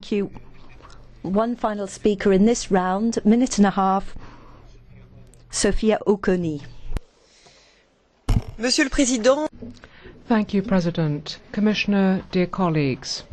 Thank you. One final speaker in this round, minute and a half, Sophie Auconie. Monsieur le Président. Thank you, President. Commissioner, dear colleagues.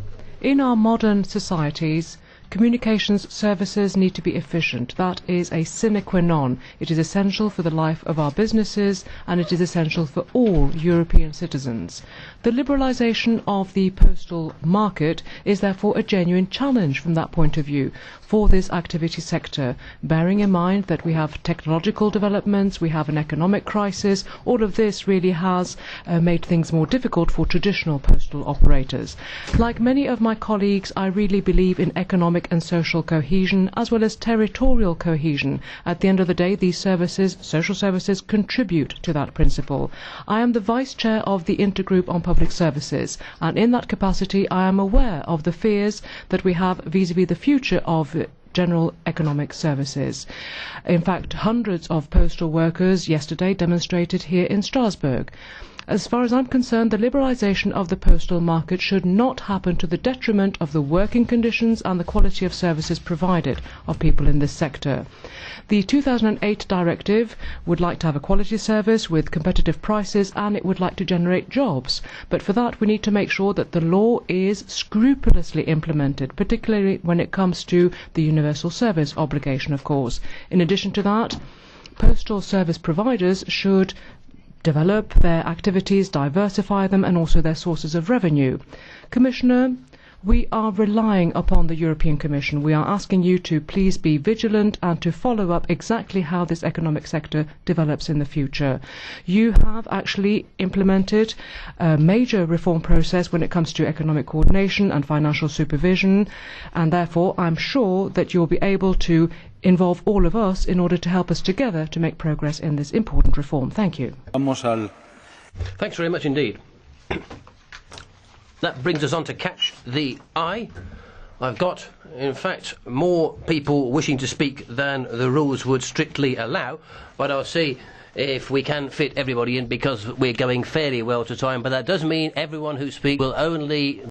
In our modern societies, communications services need to be efficient. That is a sine qua non. It is essential for the life of our businesses and it is essential for all European citizens. The liberalisation of the postal market is therefore a genuine challenge from that point of view for this activity sector, bearing in mind that we have technological developments, we have an economic crisis. All of this really has made things more difficult for traditional postal operators. Like many of my colleagues, I really believe in economic and social cohesion as well as territorial cohesion. At the end of the day, these services, social services, contribute to that principle. I am the Vice Chair of the Intergroup on Public Services, and in that capacity I am aware of the fears that we have vis-à-vis the future of general economic services. In fact, hundreds of postal workers yesterday demonstrated here in Strasbourg. As far as I'm concerned, the liberalisation of the postal market should not happen to the detriment of the working conditions and the quality of services provided of people in this sector. The 2008 directive would like to have a quality service with competitive prices and it would like to generate jobs. But for that we need to make sure that the law is scrupulously implemented, particularly when it comes to the universal service obligation, of course. In addition to that, postal service providers should develop their activities, diversify them, and also their sources of revenue. Commissioner, we are relying upon the European Commission. We are asking you to please be vigilant and to follow up exactly how this economic sector develops in the future. You have actually implemented a major reform process when it comes to economic coordination and financial supervision, and therefore I'm sure that you'll be able to involve all of us in order to help us together to make progress in this important reform. Thank you. Thanks very much indeed. That brings us on to Catch the Eye. I've got, in fact, more people wishing to speak than the rules would strictly allow, but I'll see if we can fit everybody in because we're going fairly well to time. But that does mean everyone who speaks will only